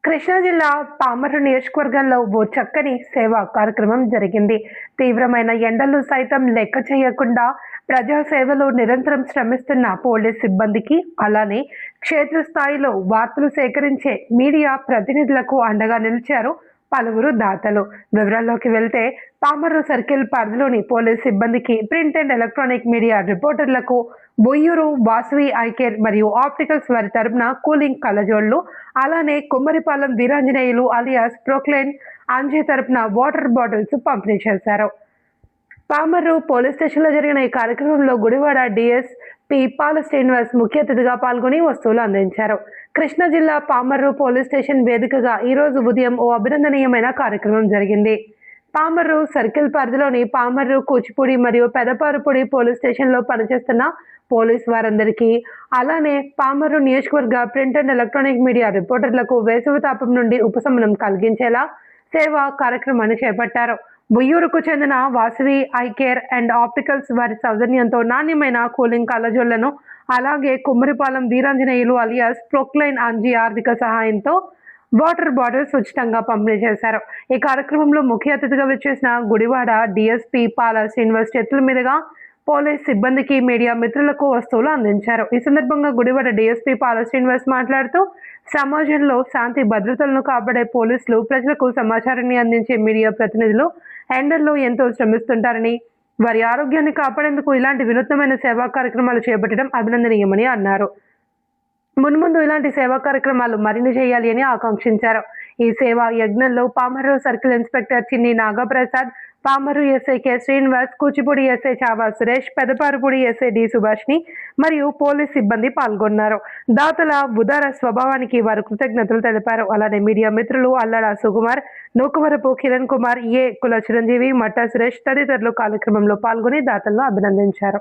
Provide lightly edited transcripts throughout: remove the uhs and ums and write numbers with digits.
కృష్ణా జిల్లా పామరు నియోజకవర్గంలో ఓ చక్కని సేవా కార్యక్రమం జరిగింది. తీవ్రమైన ఎండలు సైతం లెక్క చేయకుండా ప్రజాసేవలో నిరంతరం శ్రమిస్తున్న పోలీస్ సిబ్బందికి, అలానే క్షేత్రస్థాయిలో వార్తలు సేకరించే మీడియా ప్రతినిధులకు అండగా నిలిచారు పలువురు దాతలు. వివరాల్లోకి వెళ్తే, పామరు సర్కిల్ పరిధిలోని పోలీస్ సిబ్బందికి, ప్రింట్ అండ్ ఎలక్ట్రానిక్ మీడియా రిపోర్టర్లకు బొయ్యూరు వాసవి ఐకేర్ మరియు ఆప్టికల్స్ వారి తరపున కూలింగ్ కళ్ళజోళ్లు, అలానే కుమ్మరిపాలెం వీరాంజనేయులు అలియాస్ ప్రొక్లైన్ అంజీ తరపున వాటర్ బాటిల్స్ పంపిణీ చేశారు. పామర్రు పోలీస్ స్టేషన్లో జరిగిన ఈ కార్యక్రమంలో గుడివాడ డిఎస్పీ పాల శ్రీనివాస్ ముఖ్య అతిథిగా పాల్గొని వస్తువులు అందించారు. కృష్ణా జిల్లా పామర్రు పోలీస్ స్టేషన్ వేదికగా ఈరోజు ఉదయం ఓ అభినందనీయమైన కార్యక్రమం జరిగింది. పామర్రు సర్కిల్ పరిధిలోని పామర్రు, కూచిపూడి మరియు పెదపారుపూడి పోలీస్ స్టేషన్లో పనిచేస్తున్న పోలీస్ వారందరికీ, అలానే పామర్రు నియోజకవర్గ ప్రింట్ అండ్ ఎలక్ట్రానిక్ మీడియా రిపోర్టర్లకు వేసవి తాపం నుండి ఉపశమనం కలిగించేలా సేవా కార్యక్రమాన్ని చేపట్టారు. బుయ్యూరుకు చెందిన వాసవి ఐకేర్ అండ్ ఆప్టికల్స్ వారి సౌజన్యంతో నాణ్యమైన కూలింగ్ కళ్ళజోళ్లను, అలాగే కుమ్మరిపాలెం వీరాంజనేయులు అలియాస్ ప్రొక్లైన్ అంజీ ఆర్థిక సహాయంతో వాటర్ బాటిల్స్ ఉచితంగా పంపిణీ చేశారు. ఈ కార్యక్రమంలో ముఖ్య అతిథిగా విచ్చేసిన గుడివాడ డిఎస్పీ పాల శ్రీనివాస్ చేతుల మీదుగా పోలీస్ సిబ్బందికి, మీడియా మిత్రులకు వస్తువులు అందించారు. ఈ సందర్భంగా గుడివాడ డిఎస్పీ పాల శ్రీనివాస్ మాట్లాడుతూ, సమాజంలో శాంతి భద్రతలను కాపాడే పోలీసులు, ప్రజలకు సమాచారాన్ని అందించే మీడియా ప్రతినిధులు ఎండల్లో ఎంతో శ్రమిస్తుంటారని, వారి ఆరోగ్యాన్ని కాపాడేందుకు ఇలాంటి వినూత్నమైన సేవా కార్యక్రమాలు చేపట్టడం అభినందనీయమని అన్నారు. మున్ముందు ఇలాంటి సేవా కార్యక్రమాలు మరిన్ని చేయాలి అని ఆకాంక్షించారు. ఈ సేవా యజ్ఞంలో పామర్రు సర్కిల్ ఇన్స్పెక్టర్ చిన్ని Nagaprasad, Pamarru SI K Srinivas, Kuchipudi SI Chhaava Suresh, Pedaparupudi SI D Subhashini మరియు పోలీస్ సిబ్బంది పాల్గొన్నారు. దాతల ఉదార స్వభావానికి వారు కృతజ్ఞతలు తెలిపారు. అలానే మీడియా మిత్రులు అల్లడ సుకుమార్, నూకవరపు కిరణ్ కుమార్, ఏ కుల చిరంజీవి, మట్టా సురేష్ తదితరులు కార్యక్రమంలో పాల్గొని దాతలను అభినందించారు.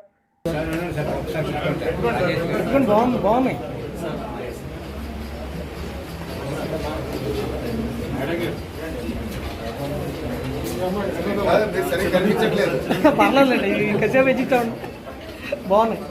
పర్లేదండి, ఇంకసేపు వెచ్చిస్తాను. బాగున్నాయి.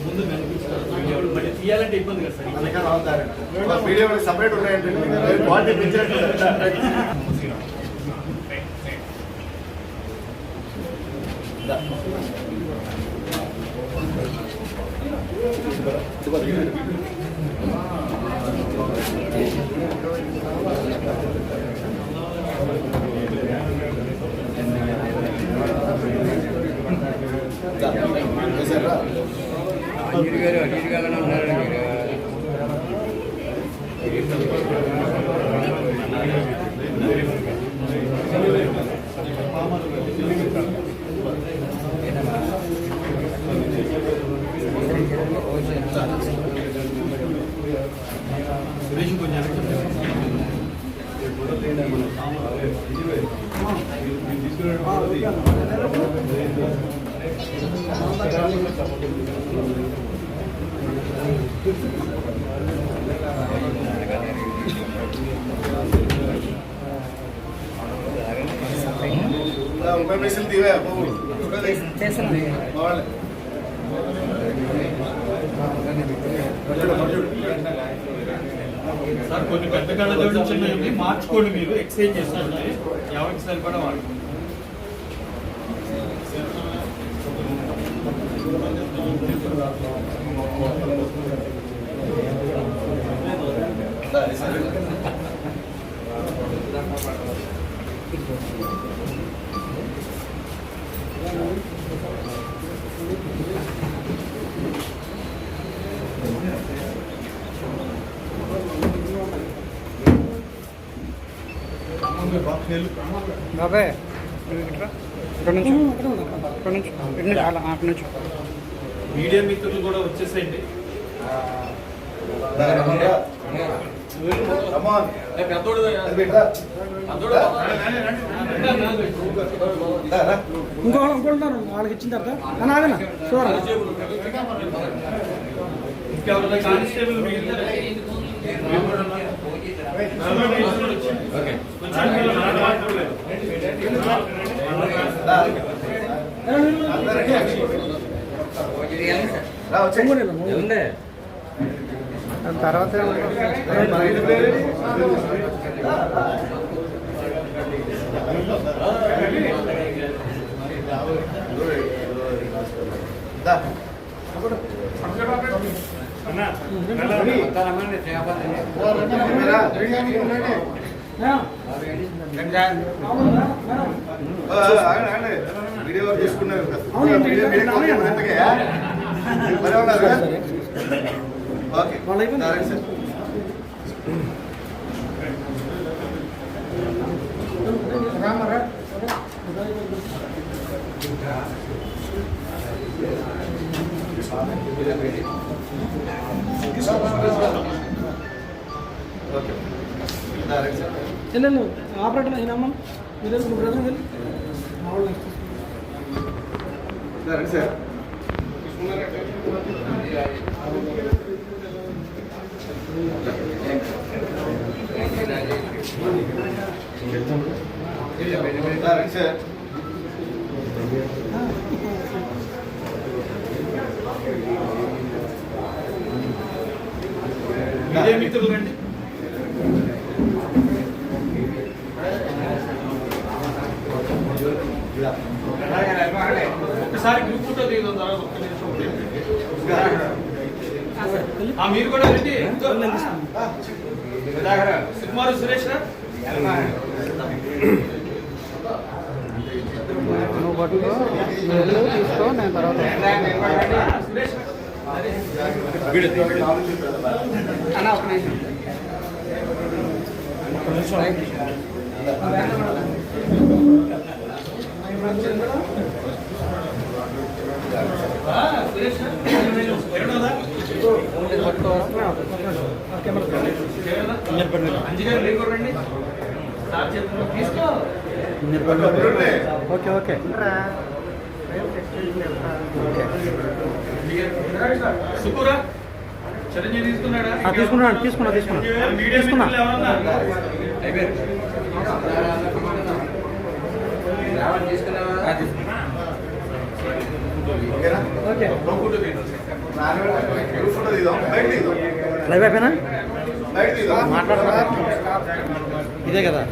ముందు మళ్ళీ తీయాలంటే ఇబ్బంది కదా సార్. వీడియో సపరేట్ ఉన్నాయంటే అడిగాలని ఉన్నారండి మీరు. సార్ కొన్ని పెద్ద కళ్ళజోడు చిన్నవి మార్చుకోండి, మీరు ఎక్స్చేంజ్ చేస్తారంటే ఎవరికి సరిపడా వాడుకోండి. బాబాయ్ ఇక్కడ నుంచి మీడియా మిత్రులు కూడా వచ్చేసేయండి. ఇంకోళ్ళు ఉన్నారు వాళ్ళకి ఇచ్చిన తర్వాత ఆగనా చూడాలి. కానిస్టేబుల్ తర్వాత వీడియో తీసుకున్నారు ఓకే సార్. వెళ్ళు ఆపరేటర్ అయినామా మీరు బ్రదర్ వెళ్ళి సార్ సార్ మీడియా మిత్రులు రండి. ఒకసారి గ్రూప్ ఫోటో దిగుదాం తర్వాత ఒక్క నిమిషం. మీరు కూడా రండి. సుకుమారు సురేష్ రా. నువ్వు పట్టుకో తీసుకో నేను తర్వాత సురేష్ అన్న ఒక నిమిషం ఓకే ఓకే సుకురా చిరంజీవి తీసుకున్నాడా? తీసుకున్నా మీడియా మిత్రులు ఎవరన్నా? Okay photo దిగుదాం. లైవ్ అయిపోయినా బయట మాట్లాడతా ఇదే కదా.